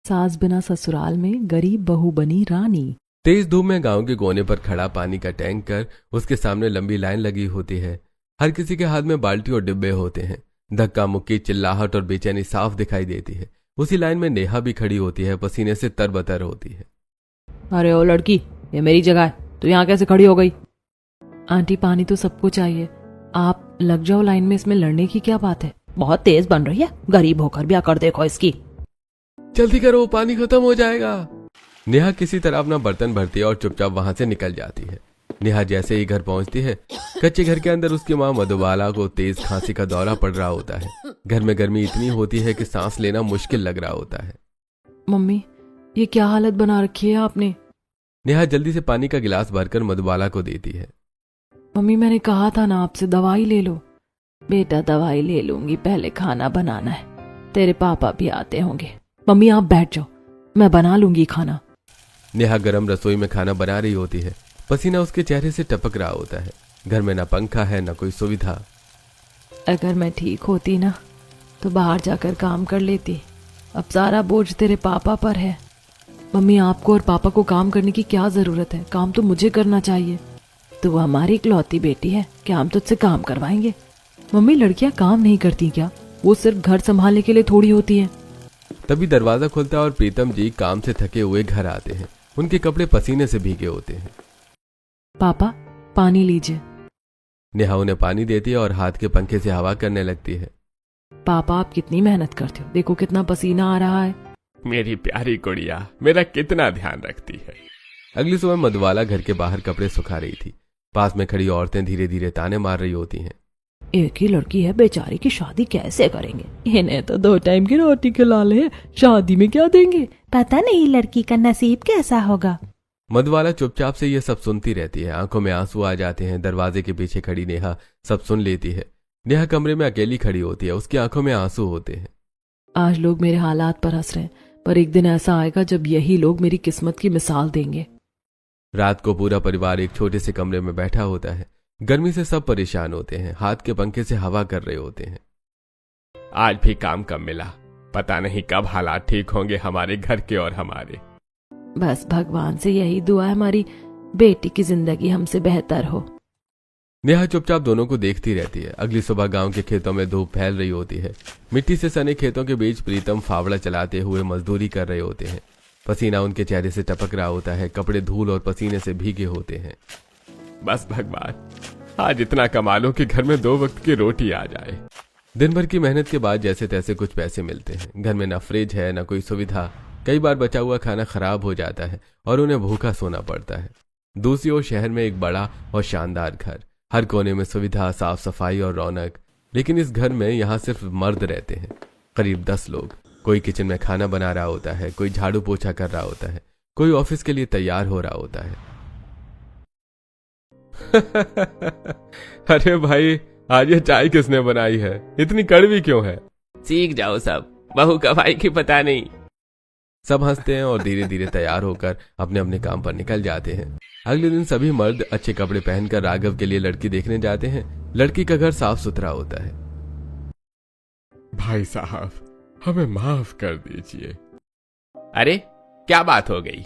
सास बिना ससुराल में गरीब बहू बनी रानी। तेज धूप में गांव के कोने पर खड़ा पानी का टैंकर, उसके सामने लंबी लाइन लगी होती है। हर किसी के हाथ में बाल्टी और डिब्बे होते हैं। धक्का मुक्की, चिल्लाहट और बेचैनी साफ दिखाई देती है। उसी लाइन में नेहा भी खड़ी होती है, पसीने से तरबतर होती है। अरे ओ लड़की, ये मेरी जगह है, तू यहाँ कैसे खड़ी हो गई? आंटी, पानी तो सबको चाहिए, आप लग जाओ लाइन में, इसमें लड़ने की क्या बात है? बहुत तेज बन रही है, गरीब होकर भी आकर देखो इसकी। जल्दी करो, पानी खत्म हो जाएगा। नेहा किसी तरह अपना बर्तन भरती है और चुपचाप वहां से निकल जाती है। नेहा जैसे ही घर पहुंचती है, कच्चे घर के अंदर उसकी माँ मधुबाला को तेज खांसी का दौरा पड़ रहा होता है। घर में गर्मी इतनी होती है कि सांस लेना मुश्किल लग रहा होता है। मम्मी, ये क्या हालत बना रखी है आपने? नेहा जल्दी से पानी का गिलास भरकर मधुबाला को देती है। मम्मी, मैंने कहा था ना आपसे, दवाई ले लो। बेटा, दवाई ले लूंगी, पहले खाना बनाना है, तेरे पापा भी आते होंगे। मम्मी आप बैठ जाओ, मैं बना लूंगी खाना। नेहा गरम रसोई में खाना बना रही होती है। पसीना उसके चेहरे से टपक रहा होता है। घर में न पंखा है, न कोई सुविधा। अगर मैं ठीक होती ना तो बाहर जाकर काम कर लेती, अब सारा बोझ तेरे पापा पर है। मम्मी, आपको और पापा को काम करने की क्या जरूरत है? काम तो मुझे करना चाहिए। तू हमारी इकलौती बेटी है, क्या हम तुझसे काम करवाएंगे? मम्मी, लड़कियां काम नहीं करती क्या? वो सिर्फ घर संभालने के लिए थोड़ी होती है। तभी दरवाजा खुलता है और प्रीतम जी काम से थके हुए घर आते हैं। उनके कपड़े पसीने से भीगे होते हैं। पापा, पानी लीजिए। नेहा उन्हें पानी देती है और हाथ के पंखे से हवा करने लगती है। पापा, आप कितनी मेहनत करते हो, देखो कितना पसीना आ रहा है। मेरी प्यारी गुड़िया मेरा कितना ध्यान रखती है। अगली सुबह मधुबाला घर के बाहर कपड़े सुखा रही थी। पास में खड़ी औरतें धीरे धीरे ताने मार रही होती हैं। एक ही लड़की है, बेचारी की शादी कैसे करेंगे? इन्हें तो 2 टाइम की रोटी खिला ले, शादी में क्या देंगे? पता नहीं लड़की का नसीब कैसा होगा। मधुबाला चुपचाप से ये सब सुनती रहती है। आंखों में आंसू आ जाते हैं। दरवाजे के पीछे खड़ी नेहा सब सुन लेती है। नेहा कमरे में अकेली खड़ी होती है, उसकी आंखों में आंसू होते हैं। आज लोग मेरे हालात पर हंस रहे हैं, पर एक दिन ऐसा आएगा जब यही लोग मेरी किस्मत की मिसाल देंगे। रात को पूरा परिवार एक छोटे से कमरे में बैठा होता है। गर्मी से सब परेशान होते हैं, हाथ के पंखे से हवा कर रहे होते हैं। आज भी काम कम मिला, पता नहीं कब हालात ठीक होंगे हमारे घर के और हमारे। बस भगवान से यही दुआ है, हमारी बेटी की जिंदगी हमसे बेहतर हो। नेहा चुपचाप दोनों को देखती रहती है। अगली सुबह गांव के खेतों में धूप फैल रही होती है। मिट्टी से सने खेतों के बीच प्रीतम फावड़ा चलाते हुए मजदूरी कर रहे होते हैं। पसीना उनके चेहरे से टपक रहा होता है। कपड़े धूल और पसीने से भीगे होते हैं। बस भगवान, आज इतना कमा लो कि घर में 2 वक्त की रोटी आ जाए। दिन भर की मेहनत के बाद जैसे तैसे कुछ पैसे मिलते हैं। घर में न फ्रिज है, न कोई सुविधा। कई बार बचा हुआ खाना खराब हो जाता है और उन्हें भूखा सोना पड़ता है। दूसरी ओर शहर में एक बड़ा और शानदार घर, हर कोने में सुविधा, साफ सफाई और रौनक। लेकिन इस घर में यहाँ सिर्फ मर्द रहते हैं, करीब 10 लोग। कोई किचन में खाना बना रहा होता है, कोई झाड़ू पोछा कर रहा होता है, कोई ऑफिस के लिए तैयार हो रहा होता है। अरे भाई, आज ये चाय किसने बनाई है? इतनी कड़वी क्यों है? सीख जाओ सब, बहू कमाई की पता नहीं। सब हंसते हैं और धीरे धीरे तैयार होकर अपने अपने काम पर निकल जाते हैं। अगले दिन सभी मर्द अच्छे कपड़े पहनकर राघव के लिए लड़की देखने जाते हैं। लड़की का घर साफ सुथरा होता है। भाई साहब, हमें माफ कर दीजिए। अरे क्या बात हो गई?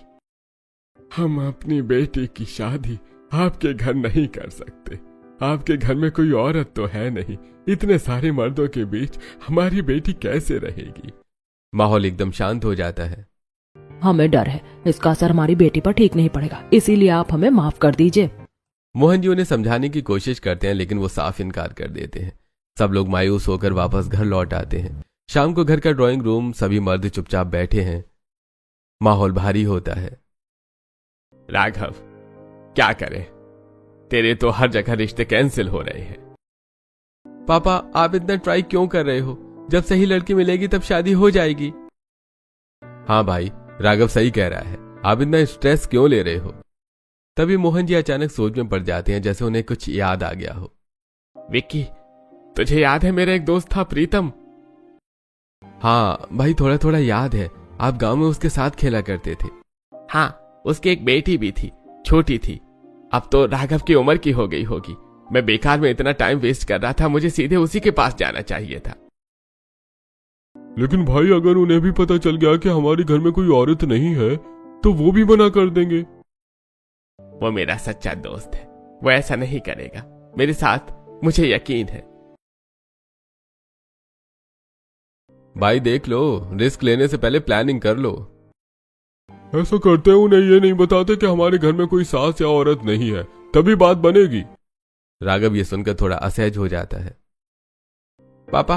हम अपनी बेटी की शादी आपके घर नहीं कर सकते। आपके घर में कोई औरत तो है नहीं, इतने सारे मर्दों के बीच हमारी बेटी कैसे रहेगी? माहौल एकदम शांत हो जाता है। हमें डर है, इसका असर हमारी बेटी पर ठीक नहीं पड़ेगा, इसीलिए आप हमें माफ कर दीजिए। मोहन जी उन्हें समझाने की कोशिश करते हैं, लेकिन वो साफ इनकार कर देते हैं। सब लोग मायूस होकर वापस घर लौट आते हैं। शाम को घर का ड्राइंग रूम, सभी मर्द चुपचाप बैठे हैं। माहौल भारी होता है। राघव, क्या करें? तेरे तो हर जगह रिश्ते कैंसिल हो रहे हैं। पापा, आप इतना ट्राई क्यों कर रहे हो? जब सही लड़की मिलेगी तब शादी हो जाएगी। हाँ भाई, राघव सही कह रहा है, आप इतना स्ट्रेस क्यों ले रहे हो? तभी मोहन जी अचानक सोच में पड़ जाते हैं, जैसे उन्हें कुछ याद आ गया हो। विक्की, तुझे याद है मेरा एक दोस्त था प्रीतम? हाँ भाई, थोड़ा थोड़ा याद है। आप गांव में उसके साथ खेला करते थे। हाँ, उसकी एक बेटी भी थी, छोटी थी। अब तो राघव की उम्र की हो गई होगी। मैं बेकार में इतना टाइम वेस्ट कर रहा था, मुझे सीधे उसी के पास जाना चाहिए था। लेकिन भाई अगर उन्हें भी पता चल गया कि हमारे घर में कोई औरत नहीं है तो वो भी मना कर देंगे। वो मेरा सच्चा दोस्त है, वो ऐसा नहीं करेगा, मेरे साथ मुझे यकीन है। भाई देख लो, रिस्क लेने से पहले प्लानिंग कर लो। ऐसा करते हैं उन्हें ये नहीं बताते कि हमारे घर में कोई सास या औरत नहीं है, तभी बात बनेगी। राघव ये सुनकर थोड़ा असहज हो जाता है। पापा,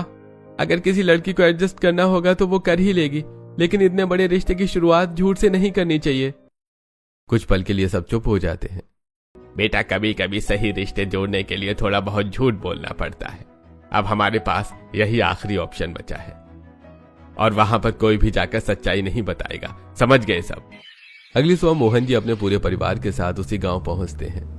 अगर किसी लड़की को एडजस्ट करना होगा तो वो कर ही लेगी, लेकिन इतने बड़े रिश्ते की शुरुआत झूठ से नहीं करनी चाहिए। कुछ पल के लिए सब चुप हो जाते हैं। बेटा, कभी कभी सही रिश्ते जोड़ने के लिए थोड़ा बहुत झूठ बोलना पड़ता है। अब हमारे पास यही आखिरी ऑप्शन बचा है, और वहां पर कोई भी जाकर सच्चाई नहीं बताएगा, समझ गए सब। अगली सुबह मोहन जी अपने पूरे परिवार के साथ उसी गांव पहुंचते हैं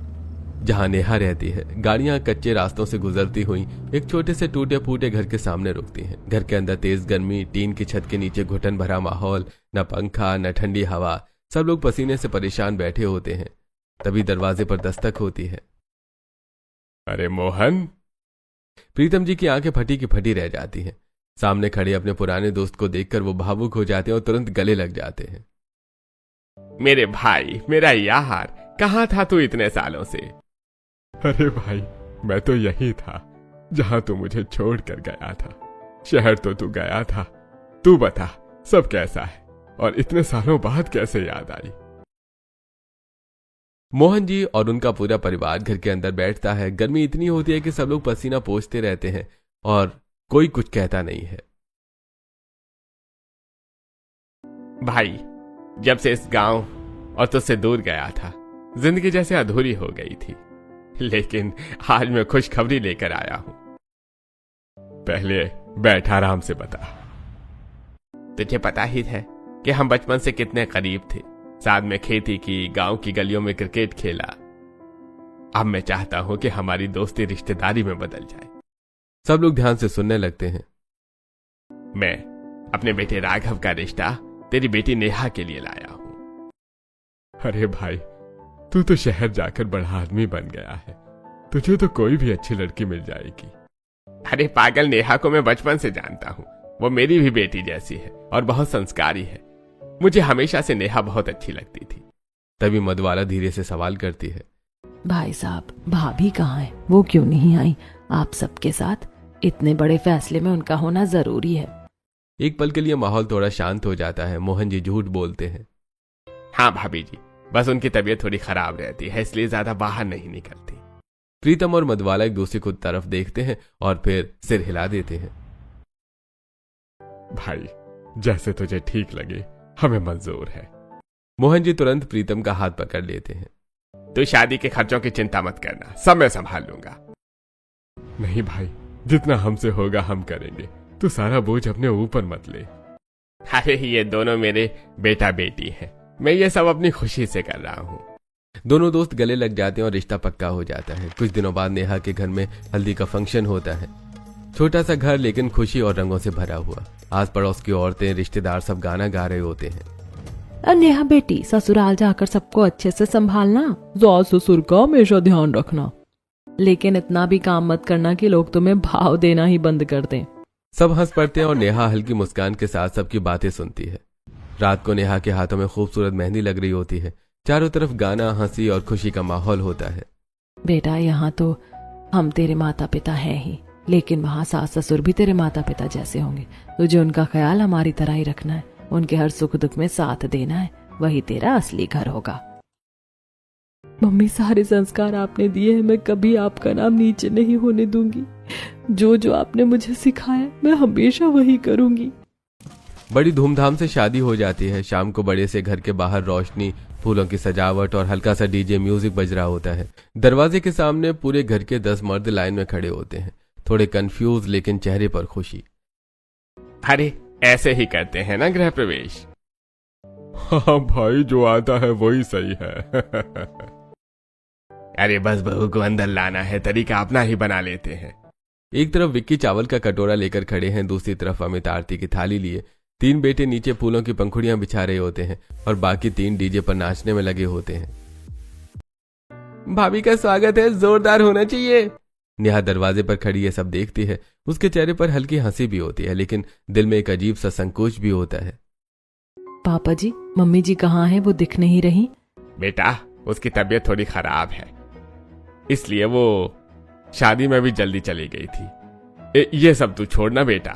जहां नेहा रहती है। गाड़ियां कच्चे रास्तों से गुजरती हुई एक छोटे से टूटे फूटे घर के सामने रुकती हैं। घर के अंदर तेज गर्मी, टीन की छत के नीचे घुटन भरा माहौल, न पंखा न ठंडी हवा, सब लोग पसीने से परेशान बैठे होते हैं। तभी दरवाजे पर दस्तक होती है। अरे मोहन। प्रीतम जी की आंखें फटी की फटी रह जाती हैं। सामने खड़े अपने पुराने दोस्त को देखकर वो भावुक हो जाते हैं और तुरंत गले लग जाते हैं। मेरे भाई, मेरा यार, कहाँ था तू इतने सालों से? अरे भाई, मैं तो यही था जहां तू मुझे छोड़कर गया था। शहर तो तू गया था। तू बता, सब कैसा है और इतने सालों बाद कैसे याद आई? मोहन जी और उनका पूरा परिवार घर के अंदर बैठता है। गर्मी इतनी होती है कि सब लोग पसीना पोंछते रहते हैं और कोई कुछ कहता नहीं है। भाई, जब से इस गांव और तुझसे दूर गया था, जिंदगी जैसे अधूरी हो गई थी, लेकिन आज मैं खुशखबरी लेकर आया हूं। पहले बैठ, आराम से बता। तुझे पता ही है कि हम बचपन से कितने करीब थे, साथ में खेती की, गांव की गलियों में क्रिकेट खेला। अब मैं चाहता हूं कि हमारी दोस्ती रिश्तेदारी में बदल जाए। सब लोग ध्यान से सुनने लगते हैं। मैं अपने बेटे राघव का रिश्ता तेरी बेटी नेहा के लिए लाया हूं। अरे भाई, तू तो शहर जाकर बड़ा आदमी बन गया है, तुझे तो कोई भी अच्छी लड़की मिल जाएगी। अरे पागल, नेहा को मैं बचपन से जानता हूं। वो मेरी भी बेटी जैसी है और बहुत संस्कारी है। मुझे हमेशा से नेहा बहुत अच्छी लगती थी। तभी मधुबाला धीरे से सवाल करती है। भाई साहब, भाभी कहाँ है? वो क्यों नहीं आई आप सबके साथ? इतने बड़े फैसले में उनका होना जरूरी है। एक पल के लिए माहौल थोड़ा शांत हो जाता है। मोहन जी झूठ बोलते हैं। हाँ भाभी जी, बस उनकी तबीयत थोड़ी खराब रहती है, इसलिए ज्यादा बाहर नहीं निकलती। प्रीतम और मधुबाला एक दूसरे को तरफ देखते हैं और फिर सिर हिला देते हैं। भाई, जैसे तुझे ठीक लगे, हमें मंजूर है। मोहन जी तुरंत प्रीतम का हाथ पकड़ लेते हैं। तू शादी के खर्चों की चिंता मत करना, सब मैं संभाल लूंगा। नहीं भाई, जितना हमसे होगा हम करेंगे, तू सारा बोझ अपने ऊपर मत ले। अरे ये दोनों मेरे बेटा बेटी हैं, मैं ये सब अपनी खुशी से कर रहा हूँ। दोनों दोस्त गले लग जाते हैं और रिश्ता पक्का हो जाता है। कुछ दिनों बाद नेहा के घर में हल्दी का फंक्शन होता है। छोटा सा घर, लेकिन खुशी और रंगों से भरा हुआ। आस पड़ोस की औरतें, रिश्तेदार सब गाना गा रहे होते हैं। नेहा बेटी, ससुराल जाकर सबको अच्छे से संभालना, सास ससुर का हमेशा ध्यान रखना, लेकिन इतना भी काम मत करना कि लोग तुम्हें भाव देना ही बंद कर दें। सब हंस पड़ते हैं और नेहा हल्की मुस्कान के साथ सबकी बातें सुनती है। रात को नेहा के हाथों में खूबसूरत मेहंदी लग रही होती है। चारों तरफ गाना, हंसी और खुशी का माहौल होता है। बेटा, यहाँ तो हम तेरे माता पिता हैं ही, लेकिन वहाँ सास ससुर भी तेरे माता पिता जैसे होंगे। तुझे उनका ख्याल हमारी तरह ही रखना है, उनके हर सुख दुख में साथ देना है, वही तेरा असली घर होगा। मम्मी, सारे संस्कार आपने दिए हैं, मैं कभी आपका नाम नीचे नहीं होने दूंगी। जो जो आपने मुझे सिखाया मैं हमेशा वही करूंगी। बड़ी धूमधाम से शादी हो जाती है। शाम को बड़े से घर के बाहर रोशनी, फूलों की सजावट और हल्का सा डीजे म्यूजिक बज रहा होता है। दरवाजे के सामने पूरे घर के 10 मर्द लाइन में खड़े होते हैं, थोड़े कंफ्यूज लेकिन चेहरे पर खुशी। अरे ऐसे ही करते हैं ना गृह प्रवेश? हाँ भाई, जो आता है वही सही है। अरे बस बहू को अंदर लाना है, तरीका अपना ही बना लेते हैं। एक तरफ विक्की चावल का कटोरा लेकर खड़े हैं, दूसरी तरफ अमित आरती की थाली लिए। 3 बेटे नीचे फूलों की पंखुड़ियां बिछा रहे होते हैं और बाकी 3 डीजे पर नाचने में लगे होते हैं। भाभी का स्वागत है, जोरदार होना चाहिए। नेहा दरवाजे पर खड़ी ये सब देखती है। उसके चेहरे पर हल्की हंसी भी होती है, लेकिन दिल में एक अजीब सा संकोच भी होता है। पापा जी, मम्मी जी कहाँ हैं? वो दिख नहीं रही। बेटा, उसकी तबीयत थोड़ी खराब है, इसलिए वो शादी में भी जल्दी चली गई थी। ये सब तू छोड़ना बेटा।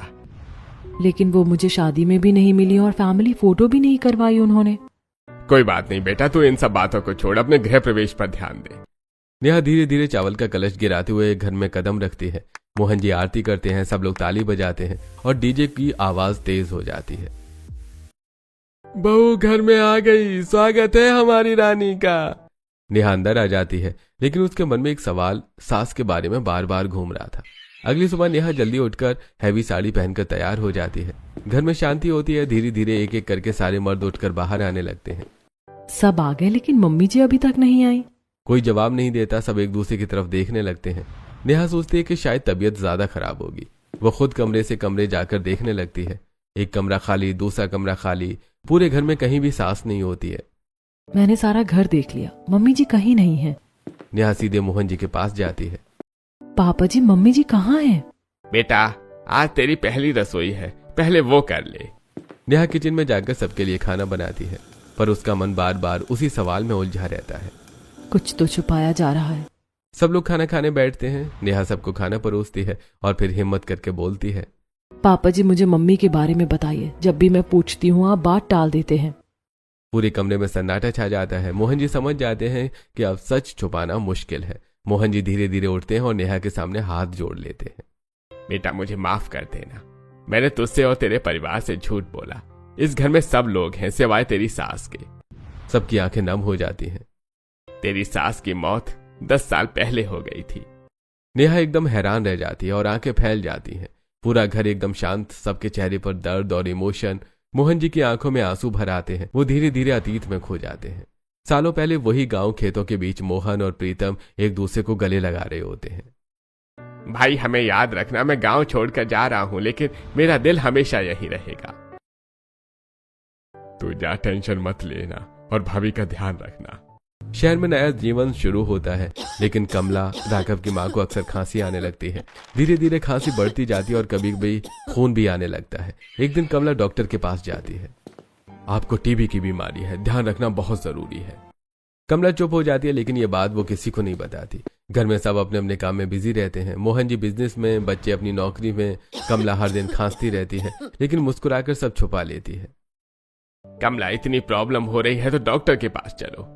लेकिन वो मुझे शादी में भी नहीं मिली और फैमिली फोटो भी नहीं करवाई उन्होंने। कोई बात नहीं बेटा, तू इन सब बातों को छोड़, अपने गृह प्रवेश पर ध्यान दे। नेहा धीरे धीरे चावल का कलश गिराते हुए घर में कदम रखती है। मोहन जी आरती करते हैं, सब लोग ताली बजाते हैं और डीजे की आवाज तेज हो जाती है। बहू घर में आ गई, स्वागत है हमारी रानी का। नेहा अंदर आ जाती है, लेकिन उसके मन में एक सवाल सास के बारे में बार बार घूम रहा था। अगली सुबह नेहा जल्दी उठकर हैवी साड़ी पहनकर तैयार हो जाती है। घर में शांति होती है। धीरे धीरे एक एक करके सारे मर्द उठकर बाहर आने लगते हैं। सब आ गए, लेकिन मम्मी जी अभी तक नहीं आई। कोई जवाब नहीं देता। सब एक दूसरे की तरफ देखने लगते हैं। नेहा सोचती है कि शायद तबीयत ज्यादा खराब होगी। वो खुद कमरे से कमरे जाकर देखने लगती है। एक कमरा खाली, दूसरा कमरा खाली, पूरे घर में कहीं भी सांस नहीं होती है। मैंने सारा घर देख लिया, मम्मी जी कहीं नहीं है। नेहा सीधे मोहन जी के पास जाती है। पापा जी, मम्मी जी कहाँ हैं? बेटा, आज तेरी पहली रसोई है, पहले वो कर ले। नेहा किचन में जाकर सबके लिए खाना बनाती है, पर उसका मन बार बार उसी सवाल में उलझा रहता है। कुछ तो छुपाया जा रहा है। सब लोग खाना खाने बैठते हैं। नेहा सबको खाना परोसती है और फिर हिम्मत करके बोलती है, पापा जी, मुझे मम्मी के बारे में बताइए। जब भी मैं पूछती हूँ आप बात टाल देते हैं। पूरे कमरे में सन्नाटा छा जाता है। मोहन जी समझ जाते हैं कि अब सच छुपाना मुश्किल है। मोहन जी धीरे धीरे उठते हैं और नेहा के सामने हाथ जोड़ लेते हैं। बेटा, मुझे माफ कर देना, मैंने तुझसे और तेरे परिवार से झूठ बोला। इस घर में सब लोग हैं सिवाय तेरी सास के। सबकी आंखें नम हो जाती हैं। तेरी सास की मौत 10 साल पहले हो गई थी। नेहा एकदम हैरान रह जाती है और आंखें फैल जाती हैं। पूरा घर एकदम शांत, सबके चेहरे पर दर्द और इमोशन। मोहन जी की आंखों में आंसू भर आते हैं। वो धीरे धीरे अतीत में खो जाते हैं। सालों पहले वही गांव खेतों के बीच मोहन और प्रीतम एक दूसरे को गले लगा रहे होते हैं। भाई, हमें याद रखना, मैं गांव छोड़कर जा रहा हूं, लेकिन मेरा दिल हमेशा यही रहेगा। तू जा, टेंशन मत लेना और भाभी का ध्यान रखना। शहर में नया जीवन शुरू होता है, लेकिन कमला, राघव की मां को अक्सर खांसी आने लगती है। धीरे धीरे खांसी बढ़ती जाती है और कभी कभी खून भी आने लगता है। एक दिन कमला डॉक्टर के पास जाती है। आपको टीबी की बीमारी है, ध्यान रखना बहुत जरूरी है। कमला चुप हो जाती है, लेकिन ये बात वो किसी को नहीं बताती। घर में सब अपने अपने काम में बिजी रहते हैं। मोहन जी बिजनेस में, बच्चे अपनी नौकरी में। कमला हर दिन खांसती रहती है, लेकिन मुस्कुराकर सब छुपा लेती है। कमला, इतनी प्रॉब्लम हो रही है तो डॉक्टर के पास चलो।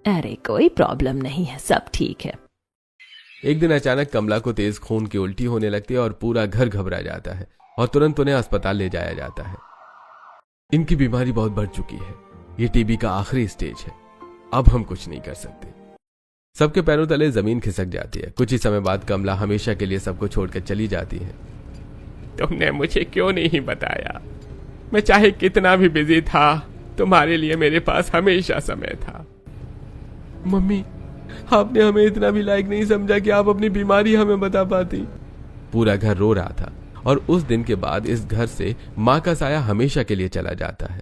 अरे कोई प्रॉब्लम नहीं है, सब ठीक है। एक दिन अचानक कमला को तेज खून की उल्टी होने लगती है और पूरा घर घबरा जाता है और तुरंत उन्हें अस्पताल ले जाया जाता है। इनकी बीमारी बहुत बढ़ चुकी है, ये टीबी का आखिरी स्टेज है, अब हम कुछ नहीं कर सकते। सबके पैरों तले जमीन खिसक जाती है। कुछ ही समय बाद कमला हमेशा के लिए सबको छोड़कर चली जाती है। तुमने मुझे क्यों नहीं बताया? मैं चाहे कितना भी बिजी था, तुम्हारे लिए मेरे पास हमेशा समय था। मम्मी, आपने हमें इतना भी लायक नहीं समझा कि आप अपनी बीमारी हमें बता पाती। पूरा घर रो रहा था और उस दिन के बाद इस घर से मां का साया हमेशा के लिए चला जाता है।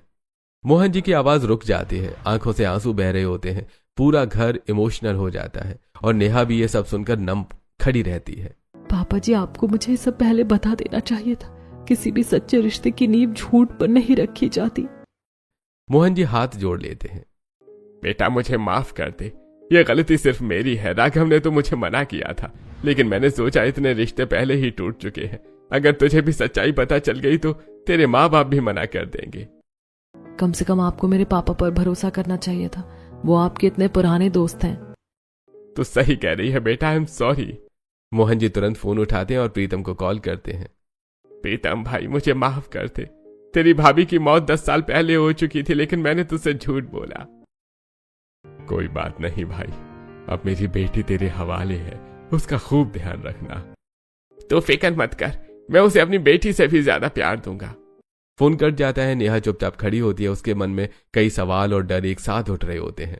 मोहन जी की आवाज रुक जाती है, आंखों से आंसू बह रहे होते हैं। पूरा घर इमोशनल हो जाता है और नेहा भी ये सब सुनकर नम खड़ी रहती है। पापा जी, आपको मुझे ये सब पहले बता देना चाहिए था। किसी भी सच्चे रिश्ते की नींव झूठ पर नहीं रखी जाती। मोहन जी हाथ जोड़ लेते हैं। बेटा, मुझे माफ कर दे, ये गलती सिर्फ मेरी है। राघव ने तो मुझे मना किया था, लेकिन मैंने सोचा इतने रिश्ते पहले ही टूट चुके हैं, अगर तुझे भी सच्चाई पता चल गई तो तेरे माँ बाप भी मना कर देंगे। कम से कम आपको मेरे पापा पर भरोसा करना चाहिए था, वो आपके इतने पुराने दोस्त हैं। तू सही कह रही है बेटा, I am sorry. Mohan ji तुरंत फोन उठाते हैं और प्रीतम को कॉल करते हैं। प्रीतम भाई, मुझे माफ कर दे। तेरी भाभी की मौत 10 साल पहले हो चुकी थी, लेकिन मैंने तुझसे झूठ बोला। कोई बात नहीं भाई, अब मेरी बेटी तेरे हवाले है, उसका खूब ध्यान रखना। तो फिक्र मत कर, मैं उसे अपनी बेटी से भी ज्यादा प्यार दूंगा। फोन कट जाता है। नेहा चुपचाप खड़ी होती है। उसके मन में कई सवाल और डर एक साथ उठ रहे होते हैं।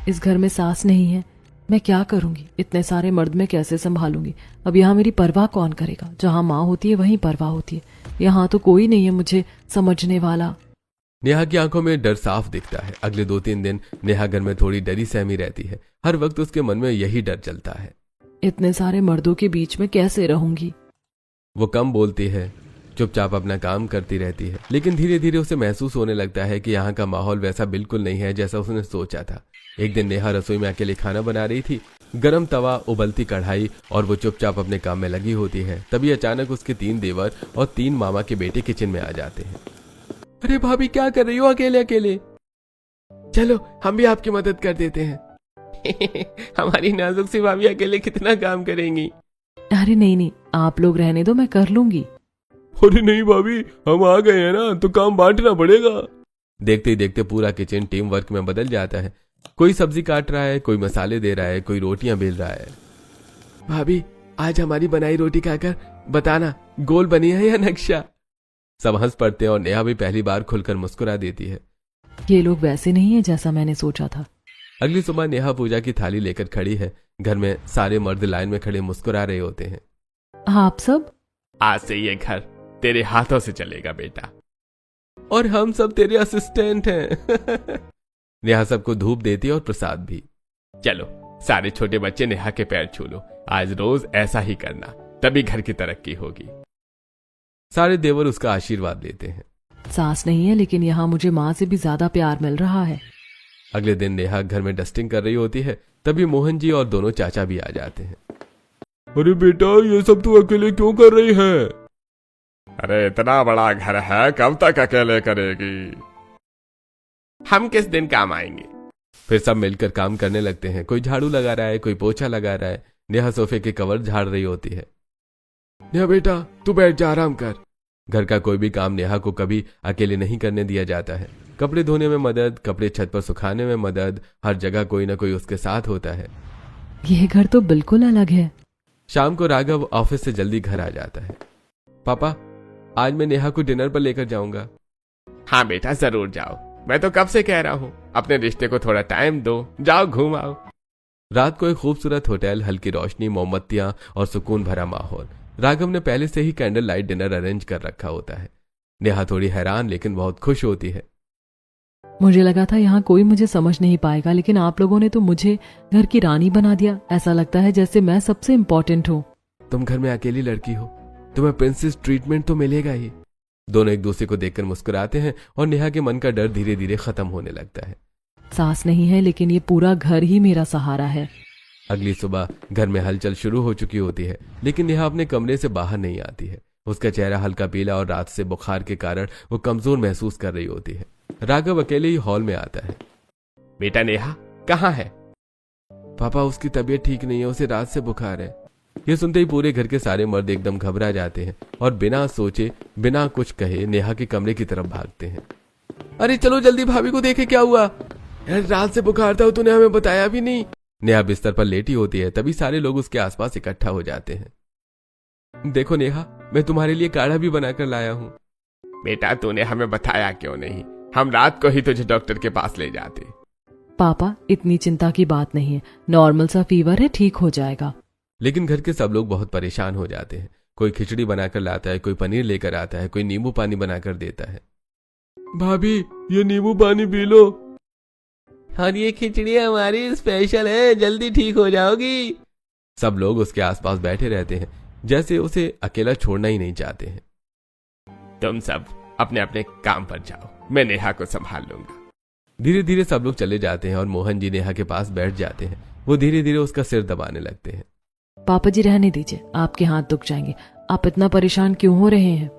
इस घर में सास नहीं है, मैं क्या करूंगी? इतने सारे मर्द में कैसे संभालूंगी? अब यहाँ मेरी परवाह कौन करेगा? जहाँ माँ होती है वहीं परवाह होती है, यहाँ तो कोई नहीं है मुझे समझने वाला। नेहा की आंखों में डर साफ दिखता है। अगले 2-3 दिन नेहा घर में थोड़ी डरी सहमी रहती है। हर वक्त उसके मन में यही डर चलता है। इतने सारे मर्दों के बीच में कैसे रहूंगी। वो कम बोलती है, चुपचाप अपना काम करती रहती है, लेकिन धीरे धीरे उसे महसूस होने लगता है कि यहाँ का माहौल वैसा बिल्कुल नहीं है जैसा उसने सोचा था। एक दिन नेहा रसोई में अकेले खाना बना रही थी। गरम तवा, उबलती कढ़ाई और वो चुपचाप अपने काम में लगी होती है। तभी अचानक उसके 3 देवर और 3 मामा के बेटे किचन में आ जाते हैं। अरे भाभी, क्या कर रही हो अकेले अकेले? चलो हम भी आपकी मदद कर देते हैं। हमारी नाजुक सी भाभी अकेले कितना काम करेंगी। अरे नहीं नहीं, आप लोग रहने दो, मैं कर लूंगी। अरे नहीं भाभी, हम आ गए हैं ना, तो काम बांटना पड़ेगा। देखते ही देखते पूरा किचन टीम वर्क में बदल जाता है। कोई सब्जी काट रहा है, कोई मसाले दे रहा है, कोई रोटियां बेल रहा है। भाभी, आज हमारी बनाई रोटी खाकर बताना गोल बनी है या नक्शा। सब हंस पड़ते हैं और नेहा भी पहली बार खुलकर मुस्कुरा देती है। ये लोग वैसे नहीं है जैसा मैंने सोचा था। अगली सुबह नेहा पूजा की थाली लेकर खड़ी है। घर में सारे मर्द लाइन में खड़े मुस्कुरा रहे होते हैं। आप सब? आज से ये घर तेरे हाथों से चलेगा बेटा। और हम सब तेरे असिस्टेंट हैं। नेहा सबको धूप देती है और प्रसाद भी। चलो सारे छोटे बच्चे नेहा के पैर छू लो। आज रोज ऐसा ही करना, तभी घर की तरक्की होगी। सारे देवर उसका आशीर्वाद लेते हैं। सास नहीं है, लेकिन यहाँ मुझे माँ से भी ज्यादा प्यार मिल रहा है। अगले दिन नेहा घर में डस्टिंग कर रही होती है। तभी मोहन जी और दोनों चाचा भी आ जाते हैं। अरे बेटा, ये सब तू अकेले क्यों कर रही है? अरे इतना बड़ा घर है, कब तक अकेले करेगी? हम किस दिन काम आएंगे? फिर सब मिलकर काम करने लगते हैं। कोई झाड़ू लगा रहा है, कोई पोछा लगा रहा है। नेहा सोफे के कवर झाड़ रही होती है। नेहा बेटा, तू बैठ जा, आराम कर। घर का कोई भी काम नेहा को कभी अकेले नहीं करने दिया जाता है। कपड़े धोने में मदद, कपड़े छत पर सुखाने में मदद, हर जगह कोई ना कोई उसके साथ होता है। यह घर तो बिल्कुल अलग है। शाम को राघव ऑफिस से जल्दी घर आ जाता है। पापा, आज मैं नेहा को डिनर पर लेकर जाऊंगा। हाँ बेटा, जरूर जाओ। मैं तो कब से कह रहा हूँ, अपने रिश्ते को थोड़ा टाइम दो, जाओ घूम आओ। रात को एक खूबसूरत होटल, हल्की रोशनी, मोमबत्तियां और सुकून भरा माहौल। राघव ने पहले से ही कैंडल लाइट डिनर अरेंज कर रखा होता है। नेहा थोड़ी हैरान लेकिन बहुत खुश होती है। मुझे लगा था यहाँ कोई मुझे समझ नहीं पाएगा, लेकिन आप लोगों ने तो मुझे घर की रानी बना दिया। ऐसा लगता है जैसे मैं सबसे इम्पोर्टेंट हूँ। तुम घर में अकेली लड़की हो, तुम्हें प्रिंसेस ट्रीटमेंट तो मिलेगा ही। दोनों एक दूसरे को देखकर मुस्कुराते हैं और नेहा के मन का डर धीरे धीरे खत्म होने लगता है। सास नहीं है, लेकिन ये पूरा घर ही मेरा सहारा है। अगली सुबह घर में हलचल शुरू हो चुकी होती है, लेकिन नेहा अपने कमरे से बाहर नहीं आती है। उसका चेहरा हल्का पीला और रात से बुखार के कारण वो कमजोर महसूस कर रही होती है। राघव अकेले ही हॉल में आता है। बेटा नेहा कहाँ है? पापा, उसकी तबीयत ठीक नहीं है, उसे रात से बुखार है। ये सुनते ही पूरे घर के सारे मर्द एकदम घबरा जाते हैं और बिना सोचे बिना कुछ कहे नेहा के कमरे की तरफ भागते हैं। अरे चलो जल्दी, भाभी को देखे क्या हुआ। यार, रात से बुखार था, तूने हमें बताया भी नहीं। नेहा बिस्तर पर लेटी होती है। तभी सारे लोग उसके आसपास इकट्ठा हो जाते हैं। देखो नेहा, मैं तुम्हारे लिए काढ़ा भी बनाकर लाया हूँ। बेटा, तूने हमें बताया क्यों नहीं? हम रात को ही तुझे डॉक्टर के पास ले जाते। पापा, इतनी चिंता की बात नहीं है, नॉर्मल सा फीवर है, ठीक हो जाएगा। लेकिन घर के सब लोग बहुत परेशान हो जाते हैं। कोई खिचड़ी बनाकर लाता है, कोई पनीर लेकर आता है, कोई नींबू पानी बनाकर देता है। भाभी, ये नींबू पानी पी लो। और ये खिचड़ी हमारी स्पेशल है, जल्दी ठीक हो जाओगी। सब लोग उसके आसपास बैठे रहते हैं, जैसे उसे अकेला छोड़ना ही नहीं चाहते हैं। तुम सब अपने अपने काम पर जाओ, मैं नेहा को संभाल लूंगा। धीरे धीरे सब लोग चले जाते हैं और मोहन जी नेहा के पास बैठ जाते हैं। वो धीरे धीरे उसका सिर दबाने लगते हैं। पापा जी, रहने दीजिए, आपके हाथ दुख जाएंगे। आप इतना परेशान क्यों हो रहे हैं?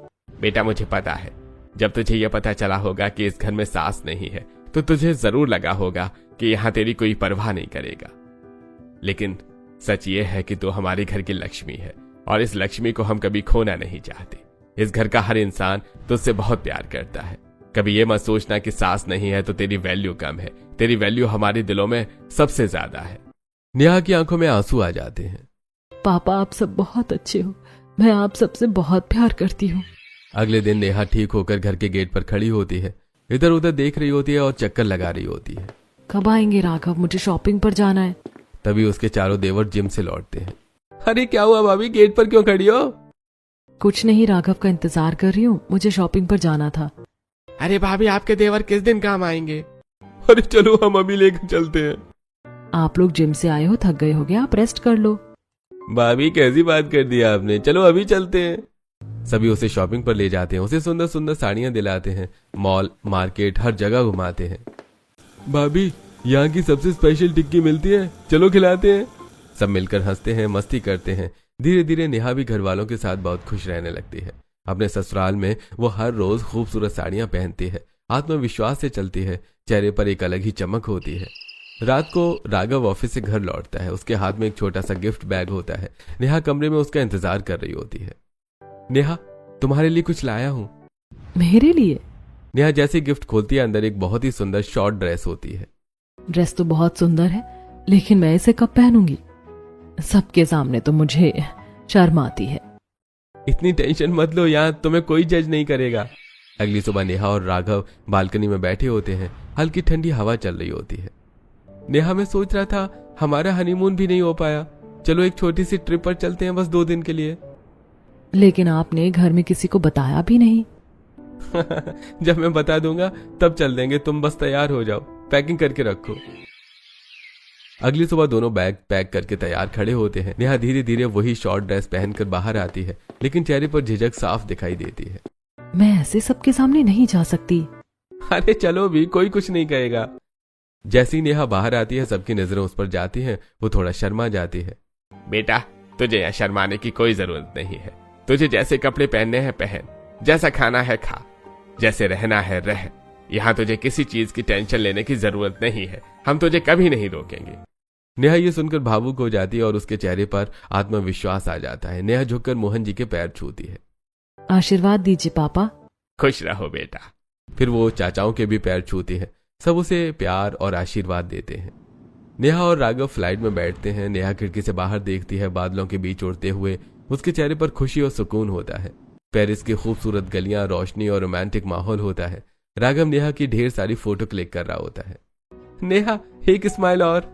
बेटा, मुझे पता है, जब तुझे यह पता चला होगा कि इस घर में सास नहीं है, तो तुझे जरूर लगा होगा कि यहाँ तेरी कोई परवाह नहीं करेगा। लेकिन सच ये है कि तू हमारे घर की लक्ष्मी है और इस लक्ष्मी को हम कभी खोना नहीं चाहते। इस घर का हर इंसान तुझसे बहुत प्यार करता है। कभी ये मत सोचना कि सास नहीं है तो तेरी वैल्यू कम है। तेरी वैल्यू हमारे दिलों में सबसे ज्यादा है। नेहा की आंखों में आंसू आ जाते हैं। पापा, आप सब बहुत अच्छे हो, मैं आप सबसे बहुत प्यार करती हूँ। अगले दिन नेहा ठीक होकर घर के गेट पर खड़ी होती है, इधर उधर देख रही होती है और चक्कर लगा रही होती है। कब आएंगे राघव? मुझे शॉपिंग पर जाना है। तभी उसके चारों देवर जिम से लौटते हैं। अरे क्या हुआ भाभी, गेट पर क्यों खड़ी हो? कुछ नहीं, राघव का इंतजार कर रही हूँ, मुझे शॉपिंग पर जाना था। अरे भाभी, आपके देवर किस दिन काम आएंगे? अरे चलो हम अभी लेकर चलते हैं। आप लोग जिम से आए हो, थक गए होगे, आप रेस्ट कर लो। भाभी कैसी बात कर दी आपने, चलो अभी चलते हैं। सभी उसे शॉपिंग पर ले जाते हैं, उसे सुंदर सुंदर साड़ियां दिलाते हैं, मॉल मार्केट हर जगह घुमाते हैं। भाभी यहाँ की सबसे स्पेशल टिक्की मिलती है, चलो खिलाते हैं। सब मिलकर हंसते हैं, मस्ती करते हैं। धीरे धीरे नेहा भी घर वालों के साथ बहुत खुश रहने लगती है। अपने ससुराल में वो हर रोज खूबसूरत साड़ियां पहनती है, आत्मविश्वास से चलती है, चेहरे पर एक अलग ही चमक होती है। रात को राघव ऑफिस से घर लौटता है, उसके हाथ में एक छोटा सा गिफ्ट बैग होता है। नेहा कमरे में उसका इंतजार कर रही होती है। नेहा तुम्हारे लिए कुछ लाया हूं। मेरे लिए? नेहा जैसे गिफ्ट खोलती है, अंदर एक बहुत ही सुंदर शॉर्ट ड्रेस होती है। ड्रेस तो बहुत सुंदर है, लेकिन मैं इसे कब पहनूंगी? सबके सामने तो मुझे शर्म आती है। इतनी टेंशन मत लो, यहाँ तुम्हें कोई जज नहीं करेगा। अगली सुबह नेहा और राघव बालकनी में बैठे होते हैं, हल्की ठंडी हवा चल रही होती है। नेहा मैं सोच रहा था हमारा हनीमून भी नहीं हो पाया, चलो एक छोटी सी ट्रिप पर चलते हैं, बस 2 दिन के लिए। लेकिन आपने घर में किसी को बताया भी नहीं। जब मैं बता दूंगा तब चल देंगे, तुम बस तैयार हो जाओ, पैकिंग करके रखो। अगली सुबह दोनों बैग पैक करके तैयार खड़े होते हैं। नेहा धीरे धीरे वही शॉर्ट ड्रेस पहनकर बाहर आती है, लेकिन चेहरे पर झिझक साफ दिखाई देती है। मैं ऐसे सबके सामने नहीं जा सकती। अरे चलो भी, कोई कुछ नहीं कहेगा। जैसी नेहा बाहर आती है, सबकी नजरें उस पर जाती हैं, वो थोड़ा शर्मा जाती है। बेटा तुझे यहाँ शर्माने की कोई जरूरत नहीं है। तुझे जैसे कपड़े पहनने हैं पहन, जैसा खाना है खा, जैसे रहना है रह। यहाँ तुझे किसी चीज की टेंशन लेने की जरूरत नहीं है, हम तुझे कभी नहीं रोकेंगे। नेहा ये सुनकर भावुक हो जाती है और उसके चेहरे पर आत्मविश्वास आ जाता है। नेहा झुककर मोहन जी के पैर छूती है। आशीर्वाद दीजिए पापा। खुश रहो बेटा। फिर वो चाचाओं के भी पैर छूती है। सब उसे प्यार और आशीर्वाद देते हैं। नेहा और राघव फ्लाइट में बैठते हैं। नेहा खिड़की से बाहर देखती है, बादलों के बीच उड़ते हुए। उसके चेहरे पर खुशी और सुकून होता है। पेरिस की खूबसूरत गलियां, रोशनी और रोमांटिक माहौल होता है। राघव नेहा की ढेर सारी फोटो क्लिक कर रहा होता है। नेहा एक स्माइल और।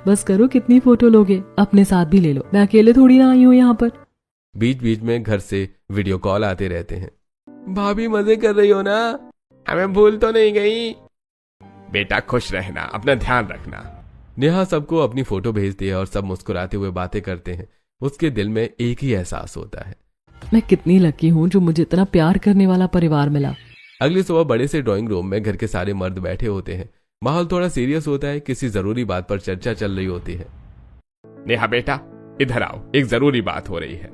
बस करो, कितनी फोटो लोगे? अपने साथ भी ले लो, मैं अकेले थोड़ी ना आई हूँ यहाँ पर। बीच बीच में घर से वीडियो कॉल आते रहते हैं। भाभी मजे कर रही हो ना, हमें भूल तो नहीं गई? बेटा खुश रहना, अपना ध्यान रखना। नेहा सबको अपनी फोटो भेजती है और सब मुस्कुराते हुए बातें करते हैं। उसके दिल में एक ही एहसास होता है, मैं कितनी लकी हूँ जो मुझे इतना प्यार करने वाला परिवार मिला। अगली सुबह बड़े से ड्राइंग रूम में घर के सारे मर्द बैठे होते हैं। माहौल थोड़ा सीरियस होता है, किसी जरूरी बात पर चर्चा चल रही होती है। नेहा बेटा इधर आओ, एक जरूरी बात हो रही है।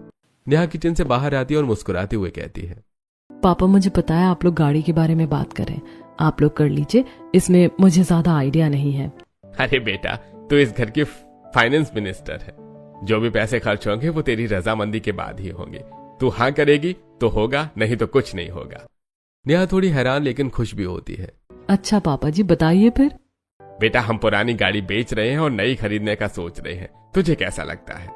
नेहा किचन से बाहर आती है और मुस्कुराते हुए कहती है, पापा मुझे पता है आप लोग गाड़ी के बारे में बात कर रहे हैं, आप लोग कर लीजिए, इसमें मुझे ज्यादा आइडिया नहीं है। अरे बेटा तू इस घर की फाइनेंस मिनिस्टर है, जो भी पैसे खर्च होंगे वो तेरी रजामंदी के बाद ही होंगे। तू हाँ करेगी तो होगा, नहीं तो कुछ नहीं होगा। नेहा थोड़ी हैरान लेकिन खुश भी होती है। अच्छा पापा जी बताइए फिर। बेटा हम पुरानी गाड़ी बेच रहे हैं और नई खरीदने का सोच रहे हैं, तुझे कैसा लगता है?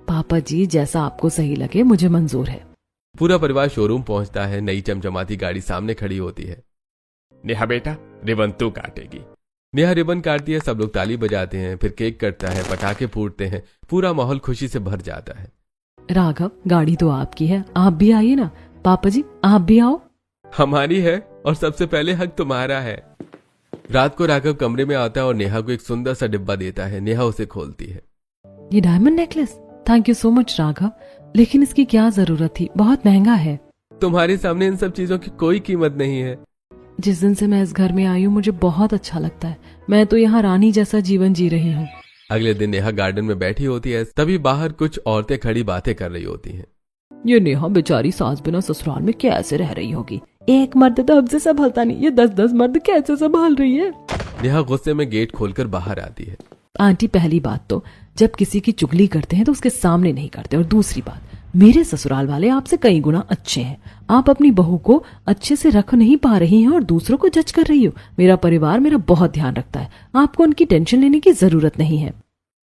पापा जी जैसा आपको सही लगे, मुझे मंजूर है। पूरा परिवार शोरूम पहुंचता है। नई चमचमाती गाड़ी सामने खड़ी होती है। नेहा बेटा रिबन तू काटेगी। नेहा रिबन काटती है, सब लोग ताली बजाते हैं, फिर केक कटता है, पटाखे फूटते हैं, पूरा माहौल खुशी से भर जाता है। राघव गाड़ी तो आपकी है, आप भी आइए ना। पापा जी आप भी आओ। हमारी है और सबसे पहले हक तुम्हारा है। रात को राघव कमरे में आता है और नेहा को एक सुंदर सा डिब्बा देता है। नेहा उसे खोलती है। ये diamond necklace, thank you so much Raghav, लेकिन इसकी क्या जरूरत थी, बहुत महंगा है। तुम्हारे सामने इन सब चीजों की कोई कीमत नहीं है। जिस दिन से मैं इस घर में आई हूँ मुझे बहुत अच्छा लगता है, मैं तो यहाँ रानी जैसा जीवन जी रही हूँ। अगले दिन नेहा गार्डन में बैठी होती है, तभी बाहर कुछ औरतें खड़ी बातें कर रही होती हैं। ये नेहा बेचारी सास बिना ससुराल में कैसे रह रही होगी, एक मर्द तो हमसे संभलता नहीं, ये 10-10 मर्द कैसे संभाल रही है। नेहा गुस्से में गेट खोलकर बाहर आती है। आंटी पहली बात तो जब किसी की चुगली करते हैं तो उसके सामने नहीं करते, और दूसरी बात मेरे ससुराल वाले आपसे कई गुना अच्छे हैं, आप अपनी बहू को अच्छे से रख नहीं पा रही हैं और दूसरों को जज कर रही हो। मेरा परिवार मेरा बहुत ध्यान रखता है, आपको उनकी टेंशन लेने की जरूरत नहीं है।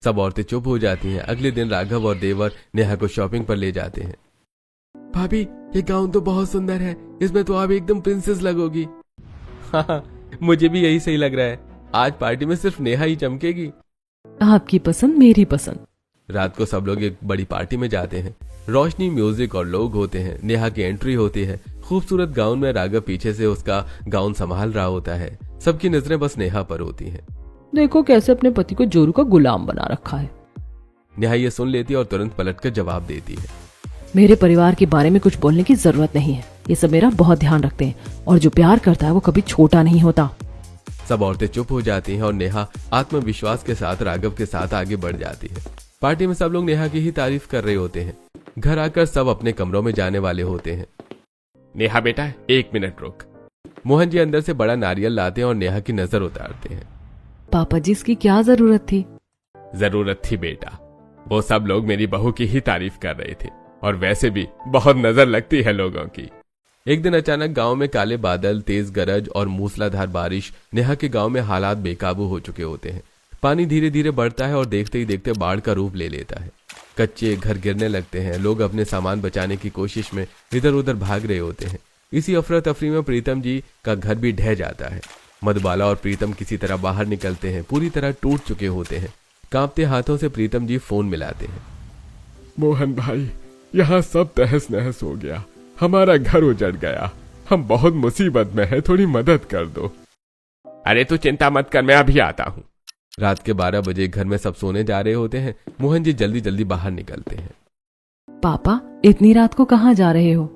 सब औरतें चुप हो जाती हैं। अगले दिन राघव और देवर नेहा को शॉपिंग पर ले जाते हैं। भाभी ये गाउन तो बहुत सुंदर है, इसमें तो आप एकदम प्रिंसेस लगोगी। हाँ मुझे भी यही सही लग रहा है, आज पार्टी में सिर्फ नेहा ही चमकेगी। आपकी पसंद मेरी पसंद। रात को सब लोग एक बड़ी पार्टी में जाते हैं। रोशनी, म्यूजिक और लोग होते हैं। नेहा की एंट्री होती है। खूबसूरत गाउन में राघव पीछे से उसका गाउन संभाल रहा होता है। सबकी नजरें बस नेहा पर होती हैं। देखो कैसे अपने पति को जोरू का गुलाम बना रखा है। नेहा ये सुन लेती है और तुरंत पलटकर जवाब देती है। मेरे परिवार के बारे में कुछ बोलने की जरूरत नहीं है। ये सब मेरा बहुत ध्यान रखते हैं और जो प्यार करता है वो कभी छोटा नहीं होता। सब औरतें चुप हो जाती हैं और नेहा आत्मविश्वास के साथ राघव के साथ आगे बढ़ जाती है। पार्टी में सब लोग नेहा की ही तारीफ कर रहे होते हैं। घर आकर सब अपने कमरों में जाने वाले होते हैं। नेहा बेटा 1 मिनट रुक। मोहन जी अंदर से बड़ा नारियल लाते हैं और नेहा की नजर उतारते हैं। पापा जी इसकी क्या जरूरत थी? जरूरत थी बेटा, वो सब लोग मेरी बहू की ही तारीफ कर रहे थे और वैसे भी बहुत नजर लगती है लोगों की। एक दिन अचानक गांव में काले बादल, तेज गरज और मूसलाधार बारिश। नेहा के गांव में हालात बेकाबू हो चुके होते हैं। पानी धीरे धीरे बढ़ता है और देखते ही देखते बाढ़ का रूप ले लेता है। कच्चे घर गिरने लगते हैं। लोग अपने सामान बचाने की कोशिश में इधर उधर भाग रहे होते हैं। इसी अफरा तफरी में प्रीतम जी का घर भी ढह जाता है। मधुबाला और प्रीतम किसी तरह बाहर निकलते हैं। पूरी तरह टूट चुके होते हैं। कांपते हाथों से प्रीतम जी फोन मिलाते हैं। मोहन भाई, यहाँ सब तहस नहस हो गया, हमारा घर उजड़ गया, हम बहुत मुसीबत में हैं, थोड़ी मदद कर दो। अरे तू चिंता मत कर, मैं अभी आता हूँ। रात के 12 बजे घर में सब सोने जा रहे होते हैं। मोहन जी जल्दी जल्दी बाहर निकलते हैं। पापा इतनी रात को कहाँ जा रहे हो?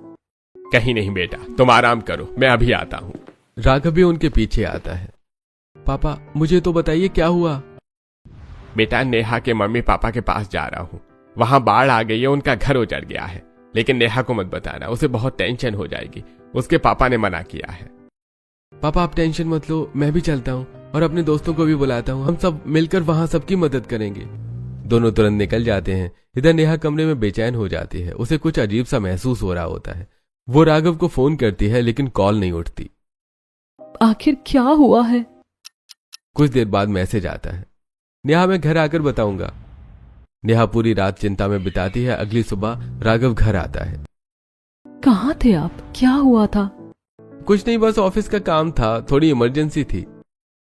कहीं नहीं बेटा, तुम आराम करो, मैं अभी आता हूँ। राघव भी उनके पीछे आता है। पापा मुझे तो बताइए क्या हुआ? बेटा नेहा के मम्मी पापा के पास जा रहा हूँ, वहां बाढ़ आ गई है, उनका घर उजड़ गया है। लेकिन नेहा को मत बताना, उसे बहुत टेंशन हो जाएगी, उसके पापा ने मना किया है। पापा आप टेंशन मत लो, मैं भी चलता हूँ और अपने दोस्तों को भी बुलाता हूँ। हम सब मिलकर वहां सबकी मदद करेंगे। दोनों तुरंत निकल जाते हैं। इधर नेहा कमरे में बेचैन हो जाती है। उसे कुछ अजीब सा महसूस हो रहा होता है। वो राघव को फोन करती है लेकिन कॉल नहीं उठती। आखिर क्या हुआ है? कुछ देर बाद मैसेज आता है। नेहा मैं घर आकर बताऊंगा। नेहा पूरी रात चिंता में बिताती है। अगली सुबह राघव घर आता है। कहाँ थे आप? क्या हुआ था? कुछ नहीं, बस ऑफिस का काम था, थोड़ी इमरजेंसी थी।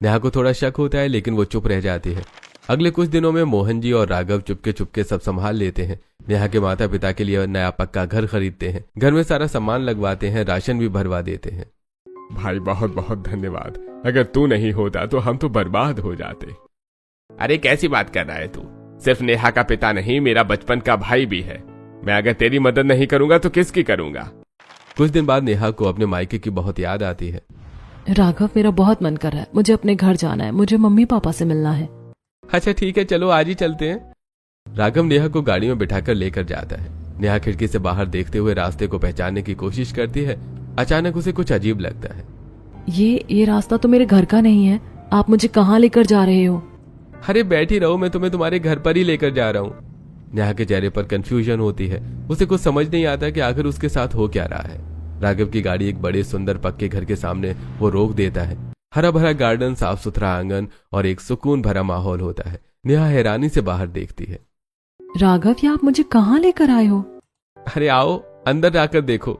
नेहा को थोड़ा शक होता है लेकिन वो चुप रह जाती है। अगले कुछ दिनों में मोहन जी और राघव चुपके चुपके सब संभाल लेते हैं। नेहा के माता पिता के लिए नया पक्का घर खरीदते हैं। घर में सारा सामान लगवाते हैं। राशन भी भरवा देते हैं। भाई बहुत बहुत धन्यवाद, अगर तू नहीं होता तो हम तो बर्बाद हो जाते। अरे कैसी बात कर रहा है तू? सिर्फ नेहा का पिता नहीं, मेरा बचपन का भाई भी है। मैं अगर तेरी मदद नहीं करूंगा तो किसकी करूंगा? कुछ दिन बाद नेहा को अपने मायके की बहुत याद आती है। राघव मेरा बहुत मन कर रहा है, मुझे अपने घर जाना है, मुझे मम्मी पापा से मिलना है। अच्छा ठीक है, चलो आज ही चलते हैं। राघव नेहा को गाड़ी में बिठाकर लेकर जाता है। नेहा खिड़की से बाहर देखते हुए रास्ते को पहचानने की कोशिश करती है। अचानक उसे कुछ अजीब लगता है। ये रास्ता तो मेरे घर का नहीं है। आप मुझे कहाँ लेकर जा रहे हो? अरे बैठी रहो, मैं तुम्हें तुम्हारे घर पर ही लेकर जा रहा हूँ। नेहा के चेहरे पर कंफ्यूजन होती है। उसे कुछ समझ नहीं आता कि आखिर उसके साथ हो क्या रहा है। राघव की गाड़ी एक बड़े सुंदर पक्के घर के सामने वो रोक देता है। हरा भरा गार्डन, साफ सुथरा आंगन और एक सुकून भरा माहौल होता है। नेहा हैरानी से बाहर देखती है। राघव ये आप मुझे कहाँ लेकर आए हो? अरे आओ अंदर जाकर देखो।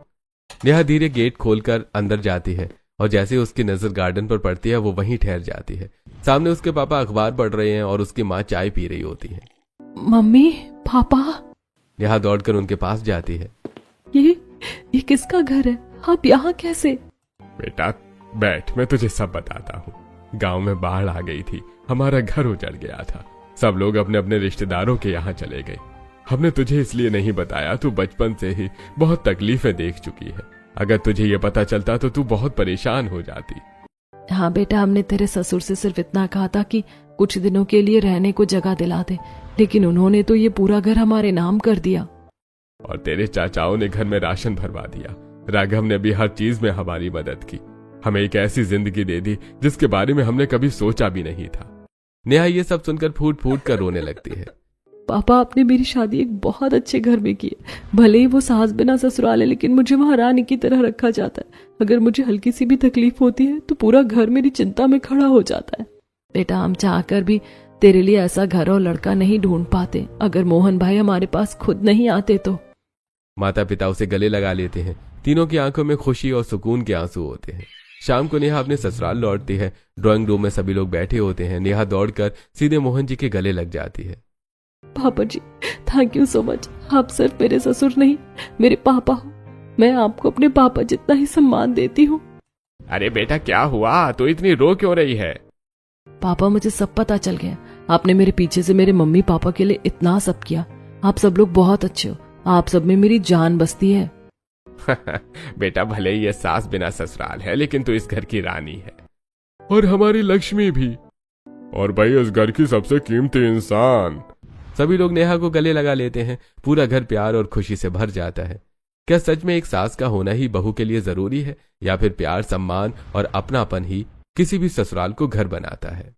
नेहा धीरे गेट खोलकर अंदर जाती है और जैसे उसकी नजर गार्डन पर पड़ती है वो वहीं ठहर जाती है। सामने उसके पापा अखबार पढ़ रहे हैं और उसकी माँ चाय पी रही होती है। Mummy papa. नेहा दौड़कर उनके पास जाती है। ये किसका घर है? आप यहाँ कैसे? बेटा बैठ, मैं तुझे सब बताता हूँ। गांव में बाढ़ आ गई थी, हमारा घर उजड़ गया था। सब लोग अपने अपने रिश्तेदारों के यहाँ चले गए। हमने तुझे इसलिए नहीं बताया, तू बचपन से ही बहुत तकलीफें देख चुकी है। अगर तुझे ये पता चलता तो तू बहुत परेशान हो जाती। हाँ बेटा, हमने तेरे ससुर से सिर्फ इतना कहा था कि कुछ दिनों के लिए रहने को जगह दिला दे, लेकिन उन्होंने तो ये पूरा घर हमारे नाम कर दिया। और तेरे चाचाओं ने घर में राशन भरवा दिया। राघव ने भी हर चीज में हमारी मदद की, हमें एक ऐसी जिंदगी दे दी जिसके बारे में हमने कभी सोचा भी नहीं था। नेहा ये सब सुनकर फूट फूट कर रोने लगती है। पापा आपने मेरी शादी एक बहुत अच्छे घर में की है। भले ही वो सास बिना ससुराल है, लेकिन मुझे वहां रानी की तरह रखा जाता है। अगर मुझे हल्की सी भी तकलीफ होती है तो पूरा घर मेरी चिंता में खड़ा हो जाता है। बेटा हम चाहकर भी तेरे लिए ऐसा घर और लड़का नहीं ढूंढ पाते। अगर मोहन भाई हमारे पास खुद नहीं आते तो। माता पिता उसे गले लगा लेते हैं। तीनों की आंखों में खुशी और सुकून के आंसू होते हैं। शाम को नेहा अपने ससुराल लौटती है। ड्राइंग रूम में सभी लोग बैठे होते हैं। नेहा दौड़कर सीधे मोहन जी के गले लग जाती है। पापा जी थैंक यू सो मच। आप सिर्फ मेरे ससुर नहीं, मेरे पापा हो। मैं आपको अपने पापा जितना ही सम्मान देती हूँ। अरे बेटा क्या हुआ, तू इतनी रो क्यों रही है? पापा मुझे सब पता चल गया। आपने मेरे पीछे से मेरे मम्मी पापा के लिए इतना सब किया। आप सब लोग बहुत अच्छे हो। आप सब में मेरी जान बसती है। बेटा, भले ही ये सास बिना ससुराल है, लेकिन तू इस घर की रानी है, और हमारी लक्ष्मी भी, और भाई इस घर की सबसे कीमती इंसान। सभी लोग नेहा को गले लगा लेते हैं। पूरा घर प्यार और खुशी से भर जाता है। क्या सच में एक सास का होना ही बहू के लिए जरूरी है, या फिर प्यार, सम्मान और अपनापन ही किसी भी ससुराल को घर बनाता है?